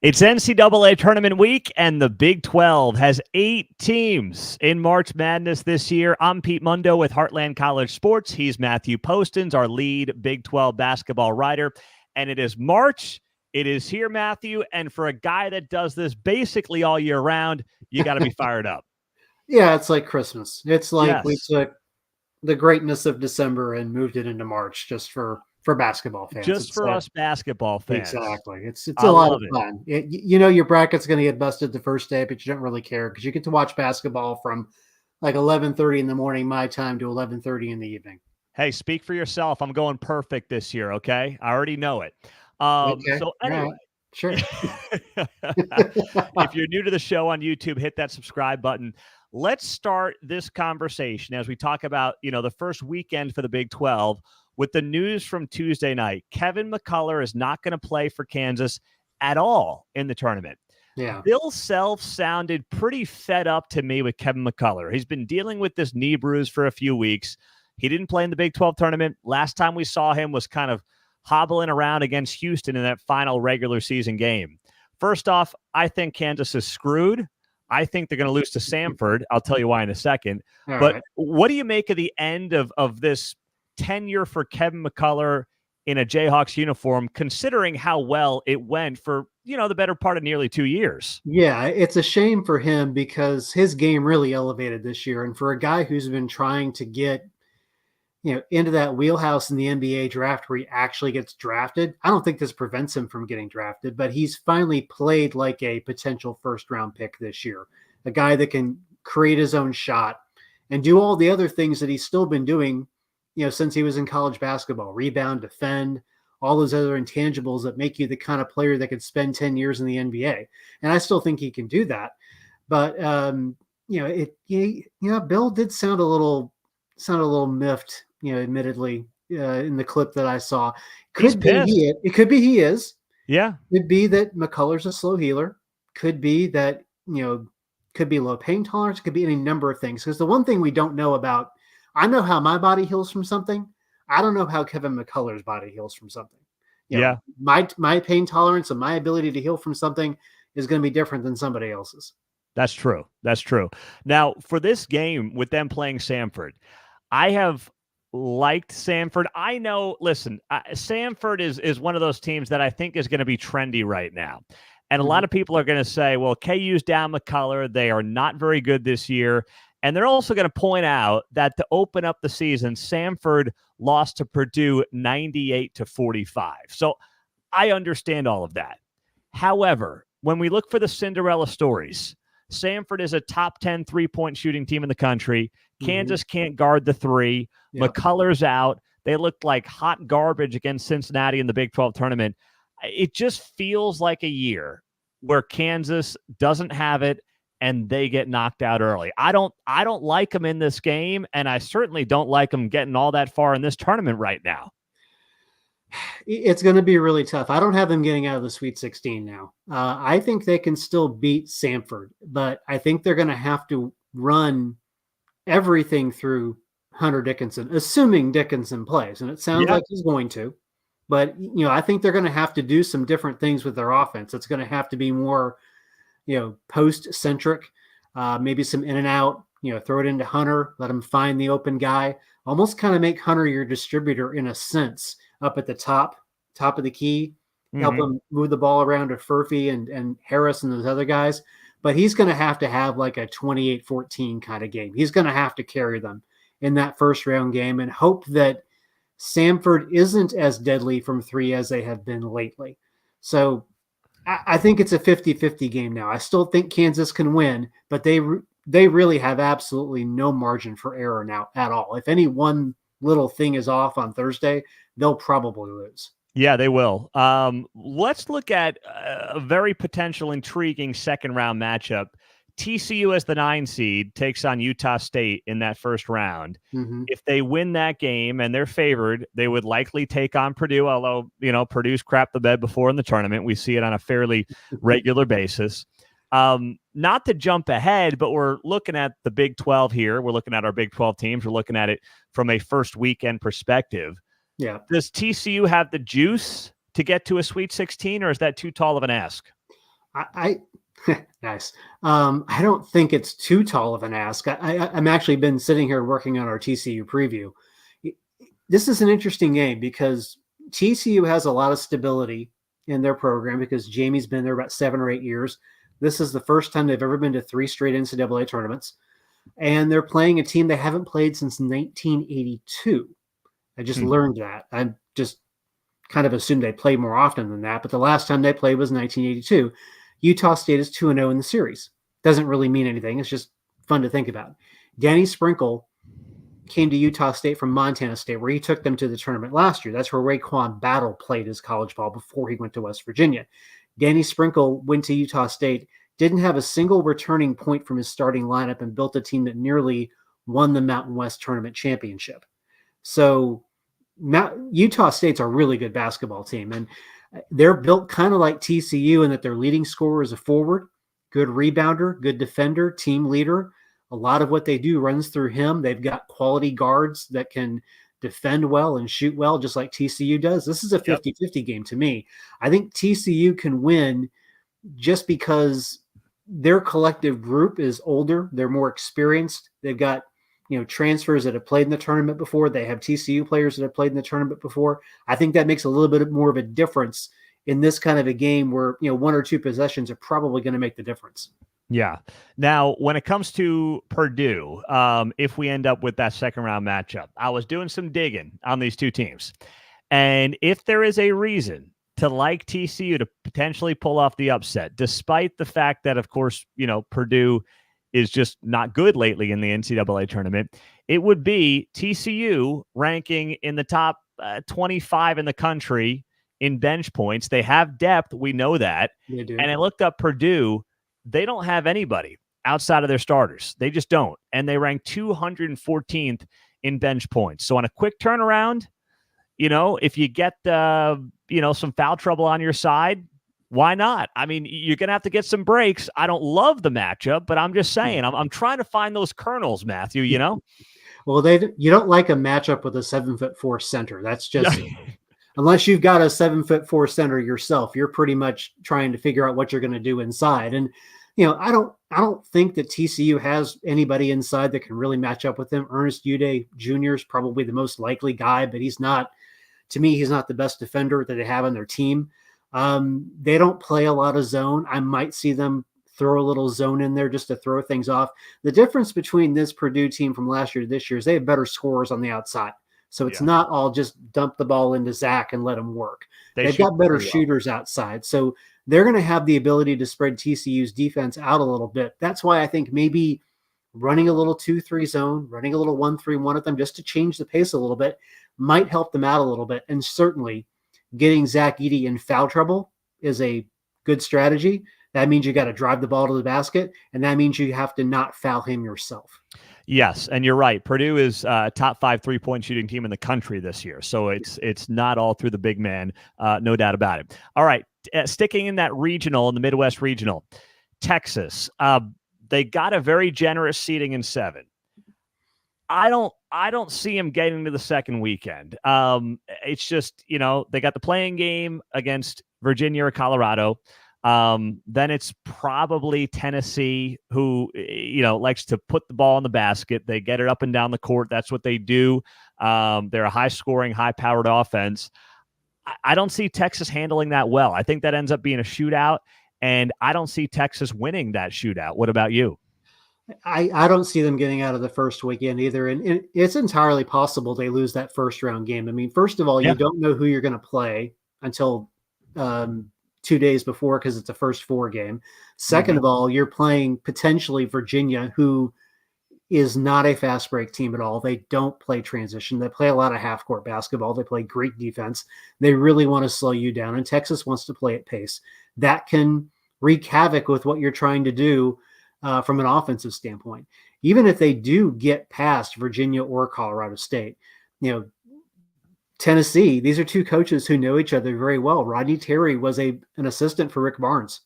It's NCAA Tournament week, and the Big 12 has 8 teams in March Madness this year. I'm Pete Mundo with Heartland College Sports. He's Matthew Postins, our lead Big 12 basketball writer. And it is March. It is here, Matthew. And for a guy that does this basically all year round, you got to be fired up. Yeah, it's like Christmas. It's like we Yes. took the greatness of December and moved it into March just for basketball fans. Just for us basketball fans. Exactly. It's I a lot love of it. fun. Your bracket's going to get busted the first day, but you don't really care because you get to watch basketball from like 11:30 in the morning my time to 11:30 in the evening. Hey, speak for yourself. I'm going perfect this year, okay? I already know it. Okay. So anyway. Right. Sure. If you're new to the show on YouTube, hit that subscribe button. Let's start this conversation as we talk about, the first weekend for the Big 12 with the news from Tuesday night. Kevin McCullough is not going to play for Kansas at all in the tournament. Yeah. Bill Self sounded pretty fed up to me with Kevin McCullough. He's been dealing with this knee bruise for a few weeks. He didn't play in the Big 12 tournament. Last time we saw him was kind of hobbling around against Houston in that final regular season game. First off, I think Kansas is screwed. I think they're going to lose to Samford. I'll tell you why in a second. But what do you make of the end of this tenure for Kevin McCullough in a Jayhawks uniform, considering how well it went for, the better part of nearly 2 years? Yeah, it's a shame for him because his game really elevated this year. And for a guy who's been trying to get, into that wheelhouse in the NBA draft where he actually gets drafted, I don't think this prevents him from getting drafted, but he's finally played like a potential first-round pick this year, a guy that can create his own shot and do all the other things that he's still been doing, since he was in college basketball, rebound, defend, all those other intangibles that make you the kind of player that could spend 10 years in the NBA. And I still think he can do that. But, Bill did sound a little miffed, admittedly, in the clip that I saw. It could be he is. Yeah. Could be that McCullough's a slow healer. Could be that, could be low pain tolerance. Could be any number of things. Because the one thing we don't know about, I know how my body heals from something. I don't know how Kevin McCullough's body heals from something. My pain tolerance and my ability to heal from something is going to be different than somebody else's. That's true. That's true. Now, for this game with them playing Samford, I have liked Samford. I know, listen, Samford is one of those teams that I think is going to be trendy right now. And a lot of people are going to say, well, KU's down McCullough. They are not very good this year. And they're also going to point out that to open up the season, Samford lost to Purdue 98-45. So I understand all of that. However, when we look for the Cinderella stories, Samford is a top 10 three-point shooting team in the country. Kansas can't guard the three. Yep. McCullough's out. They looked like hot garbage against Cincinnati in the Big 12 tournament. It just feels like a year where Kansas doesn't have it and they get knocked out early. I don't like them in this game, and I certainly don't like them getting all that far in this tournament right now. It's going to be really tough. I don't have them getting out of the Sweet 16 now. I think they can still beat Samford, but I think they're going to have to run everything through Hunter Dickinson, assuming Dickinson plays. And it sounds like he's going to. But, I think they're going to have to do some different things with their offense. It's going to have to be more, post-centric, maybe some in and out, throw it into Hunter, let him find the open guy, almost kind of make Hunter your distributor in a sense. Up at the top of the key, help him move the ball around to Furphy and Harris and those other guys. But he's going to have like a 28-14 kind of game. He's going to have to carry them in that first round game and hope that Samford isn't as deadly from three as they have been lately. So I think it's a 50-50 game now. I still think Kansas can win, but they really have absolutely no margin for error now at all. If any one little thing is off on Thursday, they'll probably lose. Yeah, they will. Let's look at a very potential intriguing second round matchup. TCU as the 9 seed takes on Utah State in that first round. If they win that game and they're favored, they would likely take on Purdue, although, Purdue's crapped the bed before in the tournament. We see it on a fairly regular basis. Not to jump ahead, but we're looking at the Big 12 here. We're looking at our Big 12 teams. We're looking at it from a first weekend perspective. Yeah. Does TCU have the juice to get to a Sweet 16, or is that too tall of an ask? I nice. I don't think it's too tall of an ask. I'm actually been sitting here working on our TCU preview. This is an interesting game because TCU has a lot of stability in their program because Jamie's been there about 7 or 8 years. This is the first time they've ever been to 3 straight NCAA tournaments, and they're playing a team they haven't played since 1982. I just learned that. I just kind of assumed they play more often than that, but the last time they played was 1982. Utah State is 2-0 in the series. Doesn't really mean anything. It's just fun to think about. Danny Sprinkle came to Utah State from Montana State, where he took them to the tournament last year. That's where Raekwon Battle played his college ball before he went to West Virginia. Danny Sprinkle went to Utah State, didn't have a single returning point from his starting lineup, and built a team that nearly won the Mountain West Tournament championship. So Utah State's a really good basketball team, and they're built kind of like TCU in that their leading scorer is a forward, good rebounder, good defender, team leader. A lot of what they do runs through him. They've got quality guards that can defend well and shoot well, just like TCU does. This is a 50-50 game to me. I think TCU can win just because their collective group is older. They're more experienced. They've got transfers that have played in the tournament before. They have TCU players that have played in the tournament before. I think that makes a little bit more of a difference in this kind of a game where, 1 or 2 possessions are probably going to make the difference. Yeah. Now, when it comes to Purdue, if we end up with that second round matchup, I was doing some digging on these two teams. And if there is a reason to like TCU to potentially pull off the upset, despite the fact that, of course, Purdue is just not good lately in the NCAA tournament, it would be TCU ranking in the top 25 in the country in bench points. They have depth. We know that. They do. And I looked up Purdue. They don't have anybody outside of their starters. They just don't. And they rank 214th in bench points. So on a quick turnaround, if you get, some foul trouble on your side, why not? I mean, you're going to have to get some breaks. I don't love the matchup, but I'm just saying, I'm trying to find those kernels, Matthew, Well, you don't like a matchup with a 7'4" center. That's just, unless you've got a 7'4" center yourself, you're pretty much trying to figure out what you're going to do inside. And, I don't think that TCU has anybody inside that can really match up with them. Ernest Ude Jr. is probably the most likely guy, but he's not the best defender that they have on their team. They don't play a lot of zone. I might see them throw a little zone in there just to throw things off. The difference between this Purdue team from last year to this year is they have better scorers on the outside. So it's not all just dump the ball into Zach and let him work. They've got better shooters outside. So they're going to have the ability to spread TCU's defense out a little bit. That's why I think maybe running a little 2-3 zone, running a little 1-3-1 at them just to change the pace a little bit might help them out a little bit. And certainly getting Zach Edey in foul trouble is a good strategy. That means you got to drive the ball to the basket, and that means you have to not foul him yourself. Yes, and you're right. Purdue is top 5 3-point shooting team in the country this year, so it's not all through the big man, no doubt about it. All right, sticking in that regional, in the Midwest regional, Texas, they got a very generous seating in 7. I don't see him getting to the second weekend. It's just, they got the playing game against Virginia or Colorado. Then it's probably Tennessee who, likes to put the ball in the basket. They get it up and down the court. That's what they do. They're a high-scoring, high-powered offense. I don't see Texas handling that well. I think that ends up being a shootout, and I don't see Texas winning that shootout. What about you? I don't see them getting out of the first weekend either. And it's entirely possible they lose that first round game. I mean, first of all, you don't know who you're going to play until 2 days before because it's a first 4 game. Second of all, you're playing potentially Virginia, who is not a fast break team at all. They don't play transition. They play a lot of half court basketball. They play great defense. They really want to slow you down. And Texas wants to play at pace. That can wreak havoc with what you're trying to do from an offensive standpoint. Even if they do get past Virginia or Colorado State, Tennessee, these are two coaches who know each other very well. Rodney Terry was an assistant for Rick Barnes.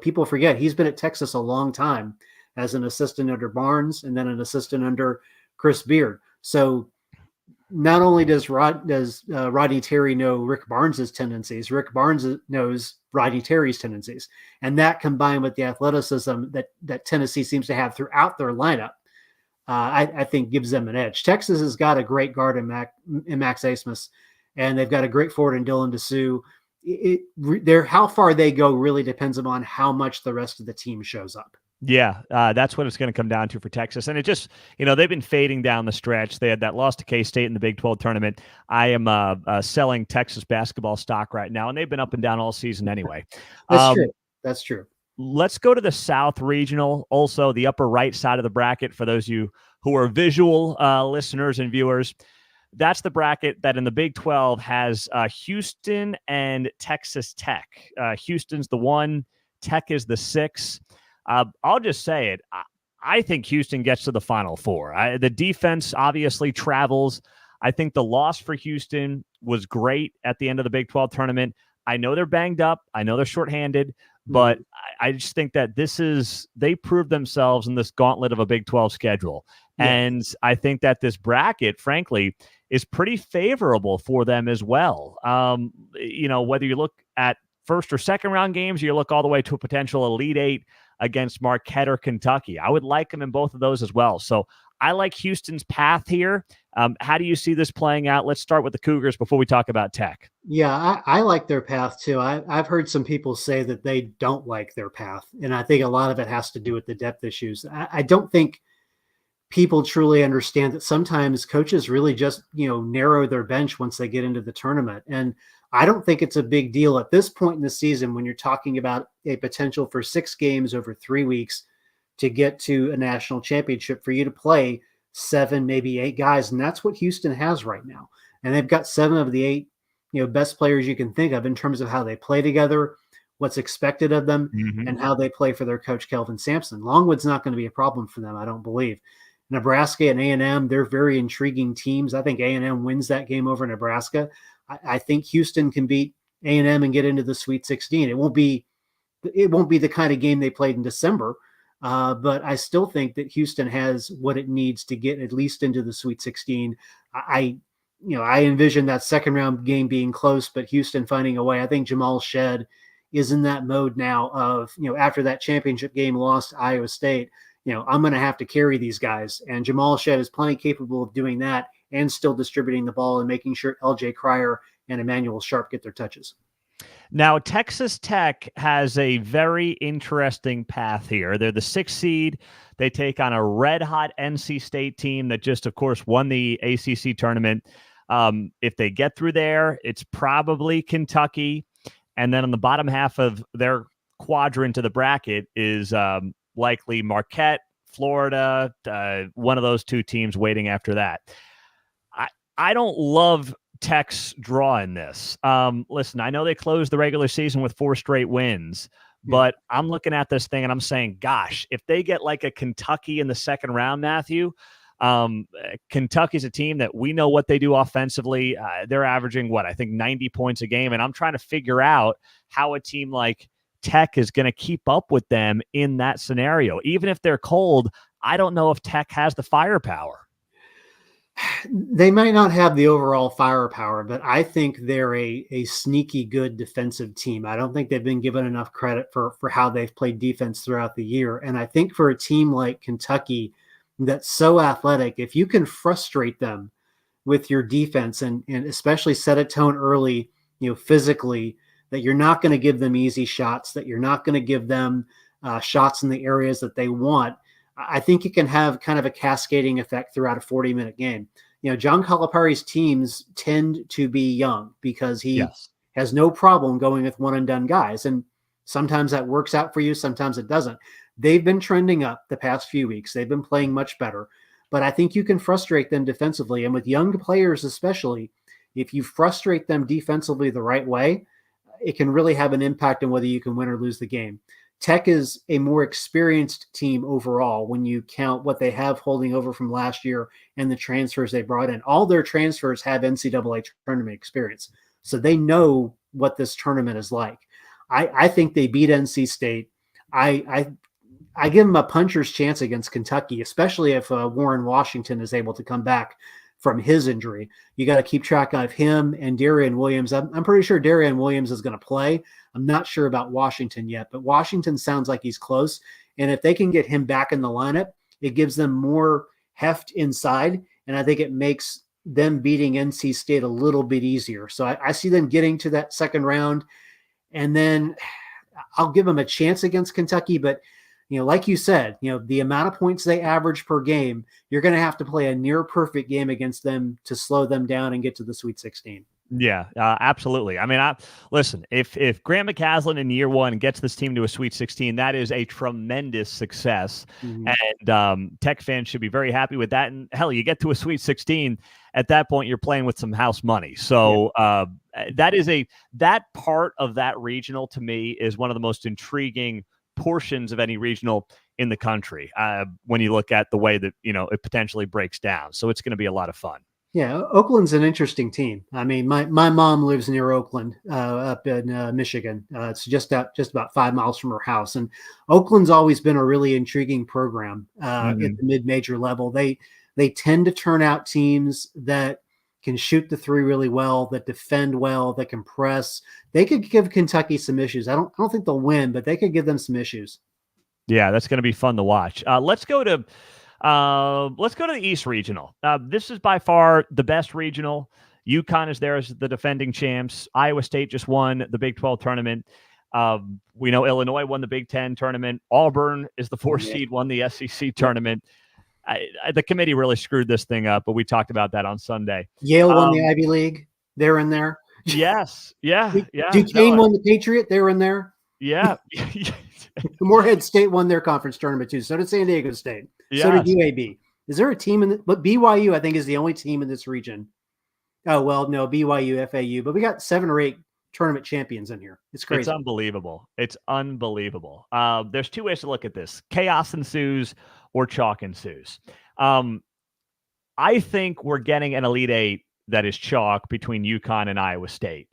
People forget he's been at Texas a long time as an assistant under Barnes and then an assistant under Chris Beard. So not only does Rodney Terry know Rick Barnes's tendencies, Rick Barnes knows Rodney Terry's tendencies, and that combined with the athleticism that Tennessee seems to have throughout their lineup, I think gives them an edge. Texas has got a great guard in Max Asmus, and they've got a great forward in Dylan Dessou. How far they go really depends upon how much the rest of the team shows up. Yeah, that's what it's going to come down to for Texas. And it just, they've been fading down the stretch. They had that loss to K-State in the Big 12 tournament. I am selling Texas basketball stock right now, and they've been up and down all season anyway. That's true. That's true. Let's go to the South Regional, also the upper right side of the bracket for those of you who are visual listeners and viewers. That's the bracket that in the Big 12 has Houston and Texas Tech. Houston's the 1, Tech is the 6. I'll just say it. I think Houston gets to the Final Four. The defense obviously travels. I think the loss for Houston was great at the end of the Big 12 tournament. I know they're banged up. I know they're shorthanded, but I just think that they proved themselves in this gauntlet of a Big 12 schedule. Yeah. And I think that this bracket, frankly, is pretty favorable for them as well. Whether you look at first or second round games, or you look all the way to a potential Elite Eight against Marquette or Kentucky. I would like them in both of those as well. So I like Houston's path here. How do you see this playing out? Let's start with the Cougars before we talk about Tech. Yeah, I like their path too. I've heard some people say that they don't like their path, and I think a lot of it has to do with the depth issues. I don't think people truly understand that sometimes coaches really just, narrow their bench once they get into the tournament. And I don't think it's a big deal at this point in the season when you're talking about a potential for 6 games over 3 weeks to get to a national championship for you to play 7, maybe 8 guys. And that's what Houston has right now. And they've got 7 of the 8, best players you can think of in terms of how they play together, what's expected of them, and how they play for their coach, Kelvin Sampson. Longwood's not going to be a problem for them, I don't believe. Nebraska and A&M, they're very intriguing teams. I think A&M wins that game over Nebraska. I think Houston can beat A&M and get into the Sweet 16. It won't be the kind of game they played in December, but I still think that Houston has what it needs to get at least into the Sweet 16. I envision that second round game being close, but Houston finding a way. I think Jamal Shedd is in that mode now of, after that championship game lost to Iowa State, I'm going to have to carry these guys. And Jamal Shedd is plenty capable of doing that and still distributing the ball and making sure LJ Cryer and Emmanuel Sharp get their touches. Now, Texas Tech has a very interesting path here. They're the 6th seed. They take on a red-hot NC State team that just, of course, won the ACC tournament. If they get through there, it's probably Kentucky. And then on the bottom half of their quadrant of the bracket is likely Marquette, Florida, one of those 2 teams waiting after that. I don't love Tech's draw in this. Listen, I know they closed the regular season with 4 straight wins, but I'm looking at this thing and I'm saying, gosh, if they get like a Kentucky in the second round, Matthew, Kentucky's a team that we know what they do offensively. They're averaging, I think 90 points a game. And I'm trying to figure out how a team like Tech is going to keep up with them in that scenario. Even if they're cold, I don't know if Tech has the firepower. They might not have the overall firepower, but I think they're a sneaky good defensive team. I don't think they've been given enough credit for how they've played defense throughout the year. And I think for a team like Kentucky that's so athletic, if you can frustrate them with your defense and especially set a tone early, physically, that you're not going to give them easy shots, that you're not going to give them shots in the areas that they want, I think it can have kind of a cascading effect throughout a 40-minute game. John Calipari's teams tend to be young because he has no problem going with one-and-done guys. And sometimes that works out for you, sometimes it doesn't. They've been trending up the past few weeks. They've been playing much better. But I think you can frustrate them defensively. And with young players especially, if you frustrate them defensively the right way, it can really have an impact on whether you can win or lose the game. Tech is a more experienced team overall when you count what they have holding over from last year and the transfers they brought in. All their transfers have NCAA tournament experience, so they know what this tournament is like. I think they beat NC State. I give them a puncher's chance against Kentucky, especially if Warren Washington is able to come back from his injury. You got to keep track of him and Darian Williams. I'm pretty sure Darian Williams is going to play. I'm not sure about Washington yet, but Washington sounds like he's close. And if they can get him back in the lineup, it gives them more heft inside. And I think it makes them beating NC State a little bit easier. So I see them getting to that second round. And then I'll give them a chance against Kentucky. But, like you said, the amount of points they average per game, you're going to have to play a near perfect game against them to slow them down and get to the Sweet 16. Yeah, absolutely. I mean, listen, if Grant McCaslin in year one gets this team to a Sweet 16, that is a tremendous success. Mm-hmm. And Tech fans should be very happy with that. And hell, you get to a Sweet 16, at that point, you're playing with some house money. So that part of that regional to me is one of the most intriguing portions of any regional in the country when you look at the way that, it potentially breaks down. So it's going to be a lot of fun. Yeah, Oakland's an interesting team. I mean, my mom lives near Oakland, up in Michigan. It's just about 5 miles from her house. And Oakland's always been a really intriguing program at the mid-major level. They tend to turn out teams that can shoot the three really well, that defend well, that can press. They could give Kentucky some issues. I don't think they'll win, but they could give them some issues. Yeah, that's going to be fun to watch. Let's go to the East Regional. This is by far the best regional. UConn is there as the defending champs. Iowa State just won the Big 12 tournament. We know Illinois won the Big 10 tournament. Auburn is the 4th seed, won the SEC tournament. The committee really screwed this thing up, but we talked about that on Sunday. Yale won the Ivy League. They're in there. Yes. Yeah. Duquesne won the Patriot. They're in there. Yeah. Morehead State won their conference tournament too. So did San Diego State. Yes. So did UAB. Is there a team but BYU, I think, is the only team in this region. Oh, well, no, BYU, FAU, but we got 7 or 8 tournament champions in here. It's crazy. It's unbelievable. There's 2 ways to look at this. Chaos ensues or chalk ensues. I think we're getting an Elite 8 that is chalk between UConn and Iowa State.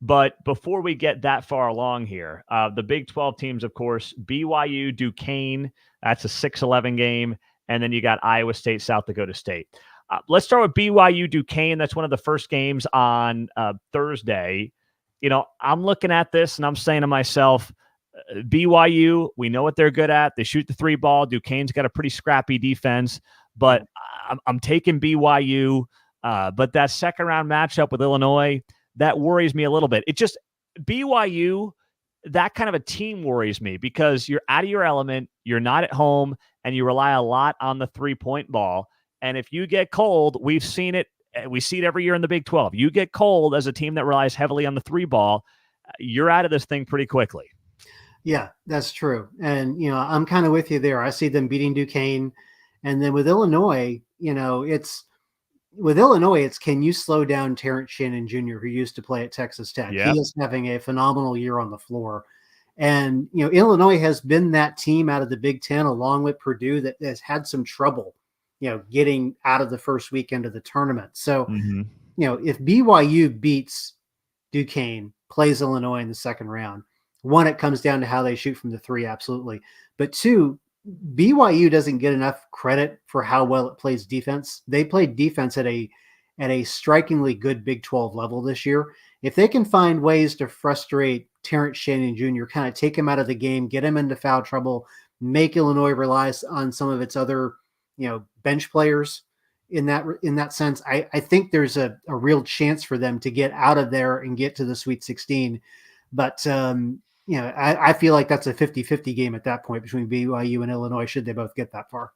But before we get that far along here, the Big 12 teams, of course, BYU, Duquesne, that's a 6-11 game. And then you got Iowa State, South Dakota State. Let's start with BYU, Duquesne. That's one of the first games on Thursday. I'm looking at this and I'm saying to myself, BYU, we know what they're good at. They shoot the 3 ball. Duquesne's got a pretty scrappy defense, but I'm taking BYU. But that second round matchup with Illinois, that worries me a little bit. It just, BYU, that kind of a team worries me because you're out of your element, you're not at home, and you rely a lot on the 3-point ball. And if you get cold, we see it every year in the Big 12. You get cold as a team that relies heavily on the 3 ball, you're out of this thing pretty quickly. Yeah, that's true. And, I'm kind of with you there. I see them beating Duquesne. And then with Illinois, it's can you slow down Terrence Shannon Jr., who used to play at Texas Tech? Yep. He is having a phenomenal year on the floor. And, Illinois has been that team out of the Big Ten along with Purdue that has had some trouble, getting out of the first weekend of the tournament. So, if BYU beats Duquesne, plays Illinois in the second round, 1, it comes down to how they shoot from the 3, absolutely. But 2, BYU doesn't get enough credit for how well it plays defense. They played defense at a strikingly good Big 12 level this year. If they can find ways to frustrate Terrence Shannon Jr., kind of take him out of the game, get him into foul trouble, make Illinois rely on some of its other, bench players in that sense, I think there's a real chance for them to get out of there and get to the Sweet 16. But I feel like that's a 50-50 game at that point between BYU and Illinois, should they both get that far.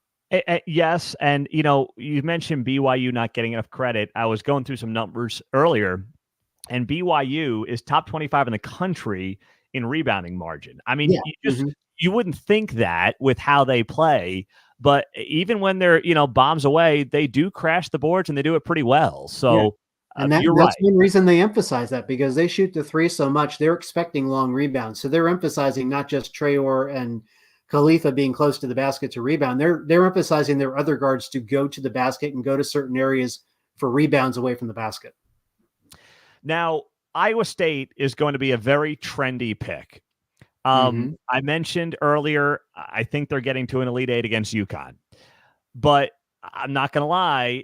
Yes. And, you mentioned BYU not getting enough credit. I was going through some numbers earlier, and BYU is top 25 in the country in rebounding margin. I mean, you wouldn't think that with how they play, but even when they're, bombs away, they do crash the boards and they do it pretty well. So And that's one reason they emphasize that, because they shoot the 3 so much, they're expecting long rebounds. So they're emphasizing not just Traore and Khalifa being close to the basket to rebound. They're emphasizing their other guards to go to the basket and go to certain areas for rebounds away from the basket. Now, Iowa State is going to be a very trendy pick. I mentioned earlier, I think they're getting to an Elite 8 against UConn. But I'm not going to lie.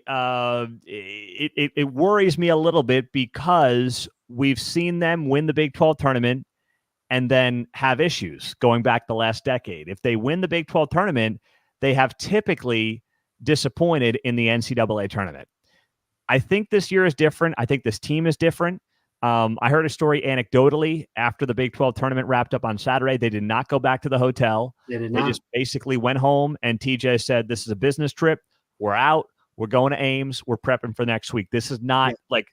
It worries me a little bit because we've seen them win the Big 12 tournament and then have issues going back the last decade. If they win the Big 12 tournament, they have typically disappointed in the NCAA tournament. I think this year is different. I think this team is different. I heard a story anecdotally after the Big 12 tournament wrapped up on Saturday. They did not go back to the hotel. They did They not. just basically went home, and TJ said, "This is a business trip. We're out. We're going to Ames. We're prepping for next week." This is not like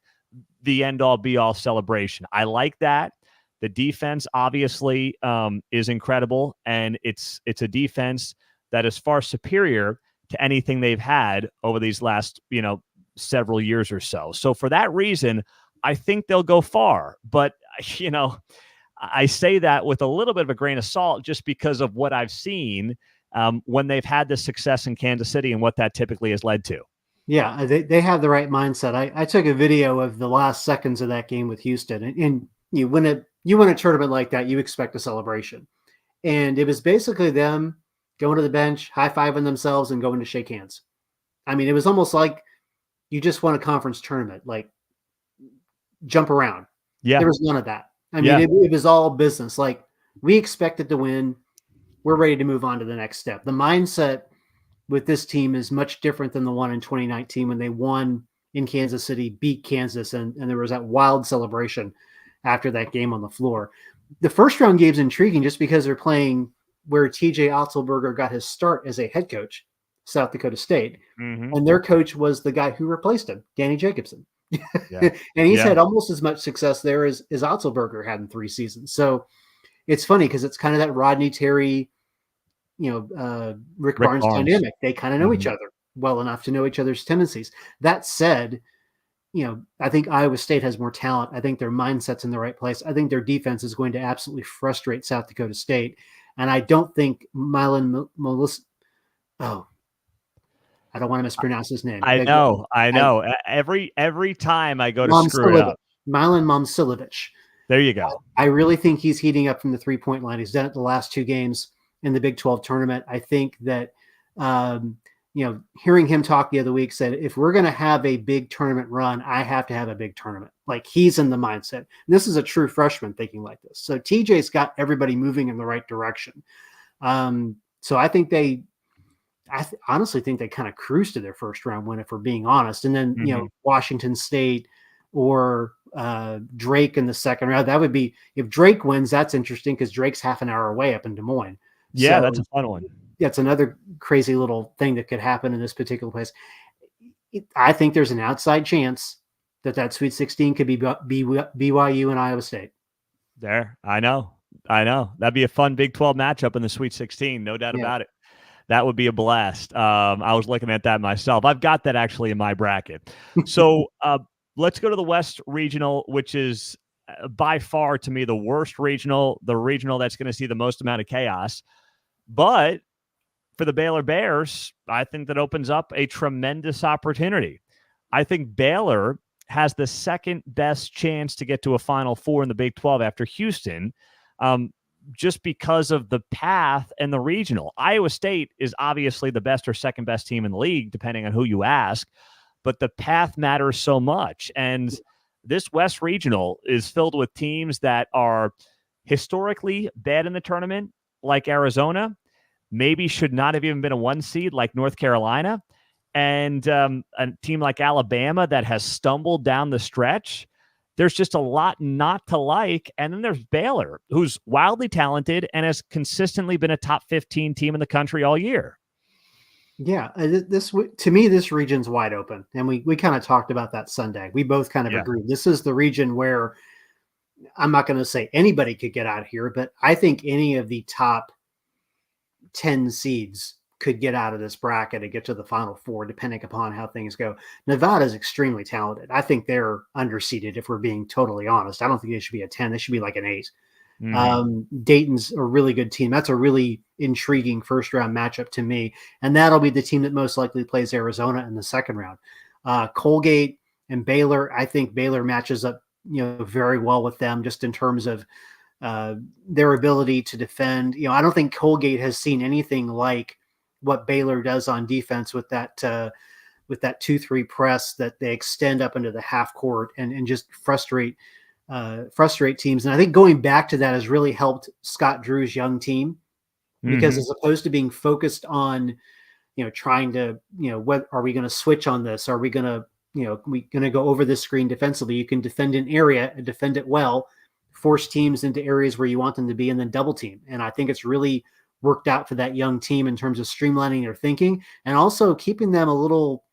the end-all, be-all celebration. I like that. The defense obviously is incredible, and it's a defense that is far superior to anything they've had over these last, several years or so. So for that reason, I think they'll go far. But, I say that with a little bit of a grain of salt just because of what I've seen when they've had this success in Kansas City and what that typically has led to. Yeah, they have the right mindset. I took a video of the last seconds of that game with Houston, and you win a tournament like that, you expect a celebration. And it was basically them going to the bench, high-fiving themselves, and going to shake hands. I mean, it was almost like you just won a conference tournament, like jump around. Yeah. There was none of that. I mean, it was all business. Like, we expected to win. We're ready to move on to the next step. The mindset with this team is much different than the one in 2019 when they won in Kansas City, beat Kansas, and there was that wild celebration after that game on the floor. The first round game's intriguing just because they're playing where TJ Otzelberger got his start as a head coach, South Dakota State. Mm-hmm. And their coach was the guy who replaced him, Danny Jacobson. Yeah. And he's had almost as much success there as Otzelberger had in 3 seasons. So it's funny because it's kind of that Rodney Terry, Rick Barnes dynamic. They kind of know each other well enough to know each other's tendencies. That said, I think Iowa State has more talent. I think their mindset's in the right place. I think their defense is going to absolutely frustrate South Dakota State. And I don't think Milan Melissa. Oh, I don't want to mispronounce his name. I know. Every time I go to screw it up. Milan Momcilovic. There you go. I really think he's heating up from the 3-point line. He's done it the last 2 games in the Big 12 tournament. I think that, hearing him talk the other week said, if we're going to have a big tournament run, I have to have a big tournament. Like, he's in the mindset. And this is a true freshman thinking like this. So TJ's got everybody moving in the right direction. So I think I honestly think they kind of cruised to their first round win, if we're being honest. And then, Washington State or Drake in the second round, that would be, if Drake wins, that's interesting because Drake's half an hour away up in Des Moines. Yeah, so that's a fun one. That's another crazy little thing that could happen in this particular place. I think there's an outside chance that Sweet 16 could be BYU and Iowa State. There, I know. That'd be a fun Big 12 matchup in the Sweet 16, no doubt about it. That would be a blast. I was looking at that myself. I've got that actually in my bracket. So let's go to the West Regional, which is by far, to me, the worst regional, the regional that's going to see the most amount of chaos. But for the Baylor Bears, I think that opens up a tremendous opportunity. I think Baylor has the second best chance to get to a Final Four in the Big 12 after Houston, just because of the path and the regional. Iowa State is obviously the best or second best team in the league, depending on who you ask, but the path matters so much. And this West Regional is filled with teams that are historically bad in the tournament, like Arizona, maybe should not have even been a 1 seed like North Carolina, and a team like Alabama that has stumbled down the stretch. There's just a lot not to like. And then there's Baylor, who's wildly talented and has consistently been a top 15 team in the country all year. Yeah, to me, this region's wide open. And we kind of talked about that Sunday. We both kind of agreed. This is the region where I'm not going to say anybody could get out here, but I think any of the top 10 seeds could get out of this bracket and get to the Final Four, depending upon how things go. Nevada is extremely talented. I think they're underseeded, if we're being totally honest. I don't think they should be a 10. They should be like an 8. Dayton's a really good team. That's a really intriguing first round matchup to me. And that'll be the team that most likely plays Arizona in the second round. Colgate and Baylor, I think Baylor matches up, very well with them just in terms of their ability to defend. I don't think Colgate has seen anything like what Baylor does on defense with that 2-3 press that they extend up into the half court and just frustrate teams. And I think going back to that has really helped Scott Drew's young team, because as opposed to being focused on, trying to, what are we going to switch on this? Are we going to, we going to go over this screen defensively? You can defend an area and defend it well, force teams into areas where you want them to be, and then double team. And I think it's really worked out for that young team in terms of streamlining their thinking and also keeping them a little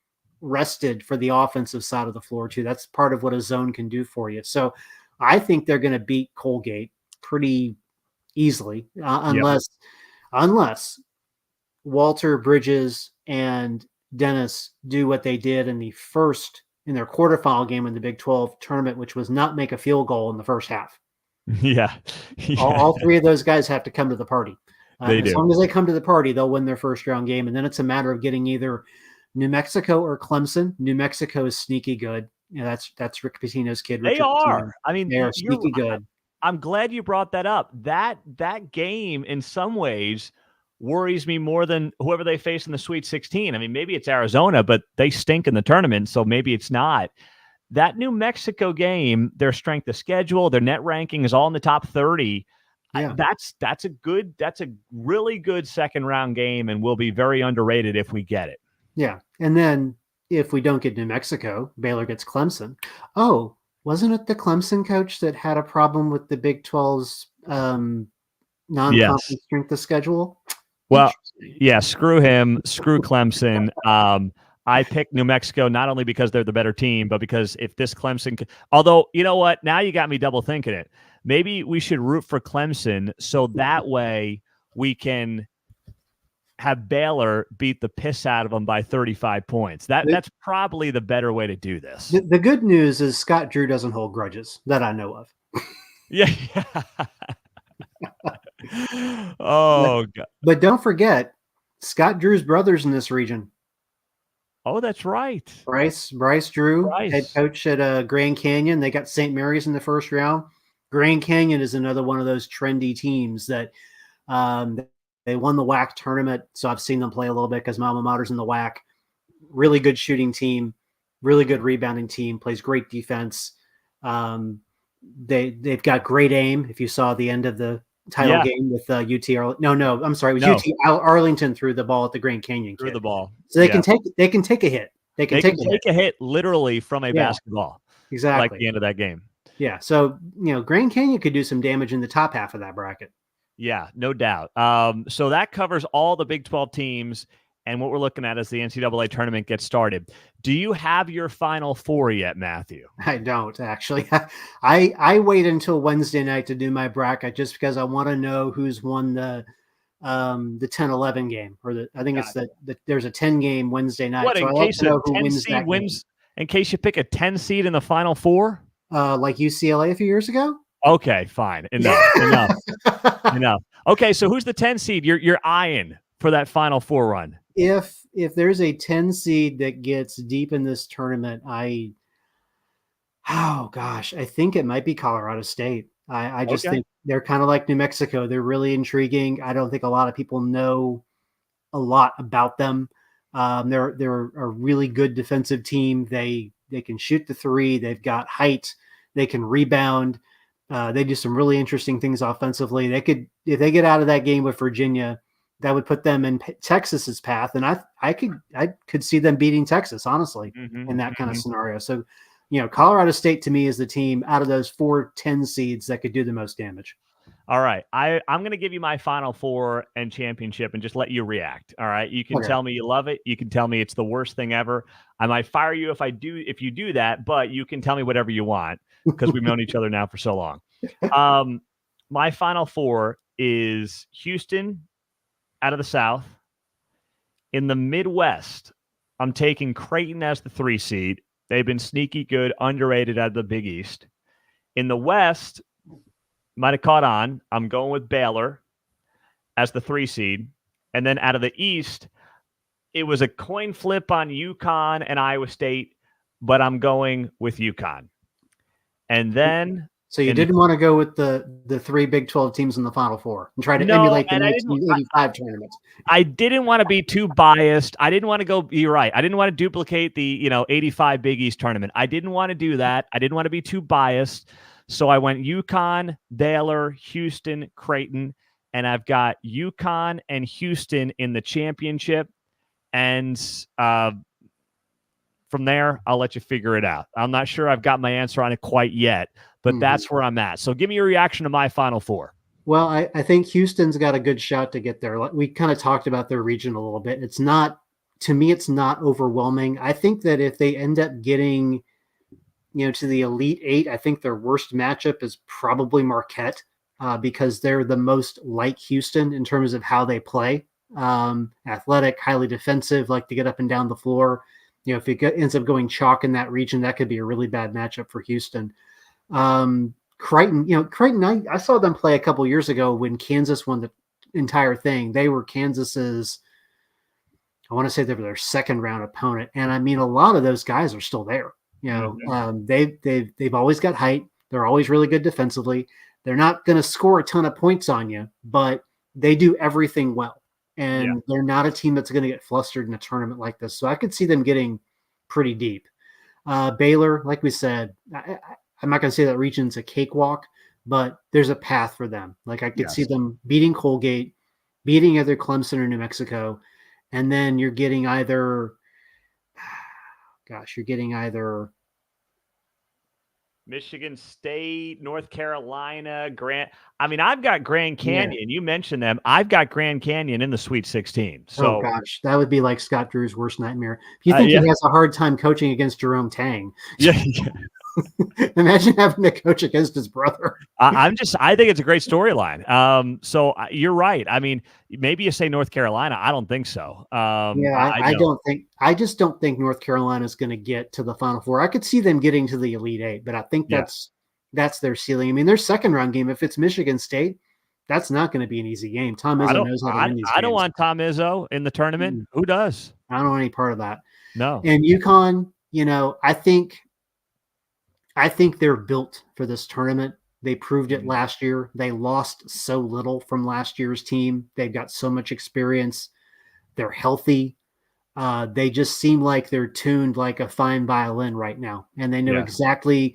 rested for the offensive side of the floor too. That's part of what a zone can do for you. So I think they're going to beat Colgate pretty easily, unless Walter, Bridges, and Dennis do what they did in their quarterfinal game in the Big 12 tournament, which was not make a field goal in the first half. Yeah. All three of those guys have to come to the party. As long as they come to the party, they'll win their first round game. And then it's a matter of getting either New Mexico or Clemson. New Mexico is sneaky good. That's Rick Pitino's kid. They are. I mean, they are sneaky good. I'm glad you brought that up. That game, in some ways, worries me more than whoever they face in the Sweet 16. I mean, maybe it's Arizona, but they stink in the tournament, so maybe it's not. That New Mexico game, their strength of schedule, their net ranking is all in the top 30. Yeah. That's a really good second round game, and will be very underrated if we get it. Yeah. And then if we don't get New Mexico, Baylor gets Clemson. Oh, wasn't it the Clemson coach that had a problem with the Big 12's non-conference strength of schedule? Well, yeah, screw him, screw Clemson. I picked New Mexico not only because they're the better team, but because if this Clemson, although, you know what, now you got me double thinking it. Maybe we should root for Clemson so that way we can have Baylor beat the piss out of them by 35 points. That's probably the better way to do this. The good news is Scott Drew doesn't hold grudges that I know of. Yeah. Oh, God. But don't forget, Scott Drew's brothers in this region. Oh, that's right. Bryce Drew, head coach at Grand Canyon. They got St. Mary's in the first round. Grand Canyon is another one of those trendy teams that they won the WAC tournament. So I've seen them play a little bit because my alma mater's in the WAC. Really good shooting team, really good rebounding team, plays great defense. They've got great aim. If you saw the end of the title game with UT UT Arlington threw the ball at the Grand Canyon kid. Threw the ball. So they can take a hit. They can take a hit literally from a basketball. Exactly. Like the end of that game. Yeah. So, Grand Canyon could do some damage in the top half of that bracket. Yeah, no doubt. So that covers all the Big 12 teams and what we're looking at as the NCAA tournament gets started. Do you have your Final Four yet, Matthew? I don't, actually. I wait until Wednesday night to do my bracket just because I want to know who's won the 10-11 game. I think it's there's a 10 game Wednesday night. What, in case a 10 seed wins? In case you pick a 10 seed in the Final Four? Like UCLA a few years ago? Okay, fine. Enough. Okay, so who's the 10 seed you're eyeing for that Final Four run? If there's a 10 seed that gets deep in this tournament, I think it might be Colorado State. I just think they're kind of like New Mexico. They're really intriguing. I don't think a lot of people know a lot about them. They're a really good defensive team. They can shoot the three. They've got height. They can rebound. They do some really interesting things offensively. They could, if they get out of that game with Virginia, that would put them in Texas's path. And I could see them beating Texas, honestly, in that kind of scenario. So, Colorado State to me is the team out of those 4 10 seeds that could do the most damage. All right. I'm going to give you my Final Four and championship and just let you react. All right. You can tell me you love it. You can tell me it's the worst thing ever. I might fire you if you do that, but you can tell me whatever you want because we've known each other now for so long. My Final Four is Houston out of the South. In the Midwest, I'm taking Creighton as the 3 seed. They've been sneaky good, underrated out of the Big East. In the West, might have caught on. I'm going with Baylor as the 3 seed. And then out of the East, it was a coin flip on UConn and Iowa State, but I'm going with UConn. And then So you in the didn't want to go with the three Big 12 teams in the Final Four and try to No, emulate the and 1985 tournament. I didn't want to be too biased. I didn't want to go. You're right. I didn't want to duplicate the 85 Big East tournament. I didn't want to do that. I didn't want to be too biased. So I went UConn, Baylor, Houston, Creighton, and I've got UConn and Houston in the championship. And from there, I'll let you figure it out. I'm not sure I've got my answer on it quite yet, but that's where I'm at. So give me your reaction to my Final Four. Well, I think Houston's got a good shot to get there. We kind of talked about their region a little bit. It's not, to me, it's not overwhelming. I think that if they end up getting, to the Elite Eight, I think their worst matchup is probably Marquette because they're the most like Houston in terms of how they play. Athletic, highly defensive, like to get up and down the floor. If it ends up going chalk in that region, that could be a really bad matchup for Houston. Creighton, I saw them play a couple years ago when Kansas won the entire thing. They were Kansas's, I want to say they were their second round opponent. And I mean, a lot of those guys are still there. They've always got height. They're always really good defensively. They're not going to score a ton of points on you, but they do everything well. And they're not a team that's going to get flustered in a tournament like this. So I could see them getting pretty deep. Baylor, like we said, I'm not going to say that region's a cakewalk, but there's a path for them. Like I could see them beating Colgate, beating either Clemson or New Mexico. And then you're getting either Michigan State, North Carolina, Grant. I mean, I've got Grand Canyon. Yeah. You mentioned them. I've got Grand Canyon in the Sweet 16. So, oh gosh, that would be like Scott Drew's worst nightmare. If you think he has a hard time coaching against Jerome Tang, imagine having to coach against his brother. I think it's a great storyline. So you're right. I mean, maybe you say North Carolina. I don't think so. I just don't think North Carolina is going to get to the Final Four. I could see them getting to the Elite Eight, but I think that's their ceiling. I mean, their second round game, if it's Michigan State, that's not going to be an easy game. Tom Izzo knows how to win these games. I don't want Tom Izzo in the tournament. Who does? I don't want any part of that. No. And UConn, I think they're built for this tournament. They proved it last year. They lost so little from last year's team. They've got so much experience. They're healthy. They just seem like they're tuned like a fine violin right now. And they know exactly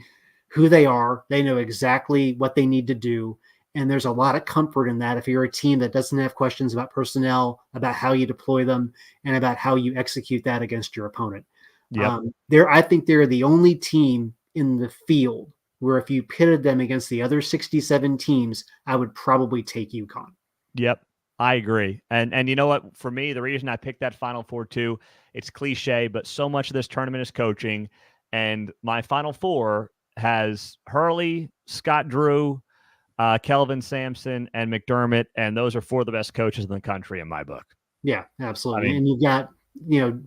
who they are. They know exactly what they need to do. And there's a lot of comfort in that if you're a team that doesn't have questions about personnel, about how you deploy them, and about how you execute that against your opponent. I think they're the only team in the field where if you pitted them against the other 67 teams, I would probably take UConn. Yep, I agree. And you know what? For me, the reason I picked that Final Four too, it's cliche, but so much of this tournament is coaching. And my Final Four has Hurley, Scott Drew, Kelvin Sampson, and McDermott, and those are four of the best coaches in the country in my book. Yeah, absolutely. And you've got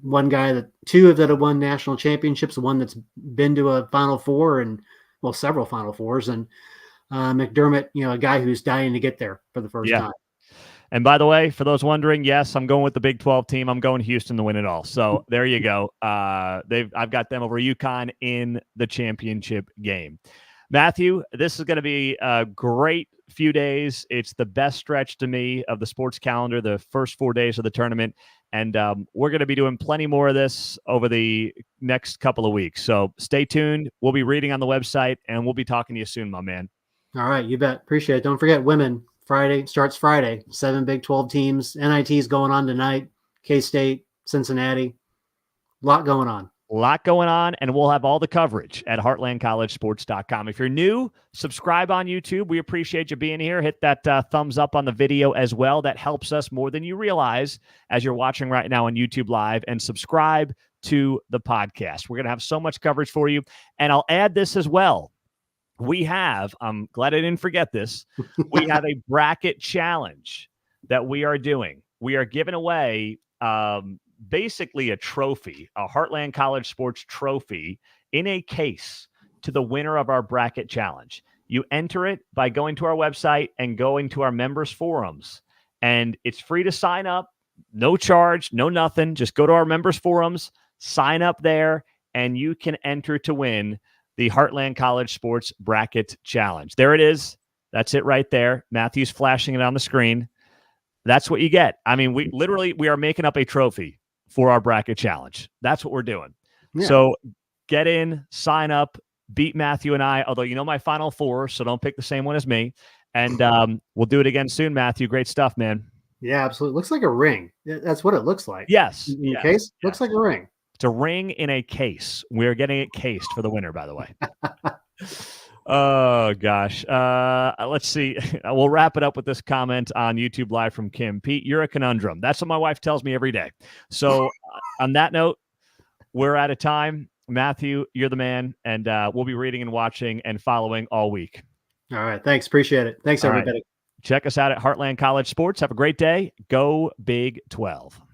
one guy two that have won national championships, one that's been to a Final Four and several Final Fours, and McDermott, a guy who's dying to get there for the first time. And by the way, for those wondering, yes, I'm going with the Big 12 team. I'm going Houston to win it all. So there you go. I've got them over UConn in the championship game. Matthew, this is going to be a great few days. It's the best stretch to me of the sports calendar, the first 4 days of the tournament. And we're going to be doing plenty more of this over the next couple of weeks. So stay tuned. We'll be reading on the website, and we'll be talking to you soon, my man. All right. You bet. Appreciate it. Don't forget, women, starts Friday. 7 Big 12 teams. NIT's going on tonight. K-State, Cincinnati. A lot going on. And we'll have all the coverage at heartlandcollegesports.com. If you're new, subscribe on YouTube. We appreciate you being here. Hit that thumbs up on the video as well. That helps us more than you realize as you're watching right now on YouTube Live. And subscribe to the podcast. We're going to have so much coverage for you. And I'll add this as well. We have, I'm glad I didn't forget this, we have a bracket challenge that we are doing. We are giving away basically a trophy, a Heartland College Sports trophy in a case to the winner of our bracket challenge. You enter it by going to our website and going to our members forums, and it's free to sign up. No charge, no nothing. Just go to our members forums, sign up there, and you can enter to win the Heartland College Sports Bracket Challenge. There it is. That's it right there. Matthew's flashing it on the screen. That's what you get. I mean, we are making up a trophy for our bracket challenge. That's what we're doing. Yeah. So get in, sign up, beat Matthew and I, although you know my final four, so don't pick the same one as me. And we'll do it again soon, Matthew. Great stuff, man. Yeah, absolutely. Looks like a ring. That's what it looks like. Yes. In the case? Yes. Looks like a ring. It's a ring in a case. We're getting it cased for the winner, by the way. Oh, gosh. Let's see. We'll wrap it up with this comment on YouTube Live from Kim. Pete, you're a conundrum. That's what my wife tells me every day. So on that note, we're out of time. Matthew, you're the man, and we'll be reading and watching and following all week. All right. Thanks. Appreciate it. Thanks, everybody. Check us out at Heartland College Sports. Have a great day. Go Big 12.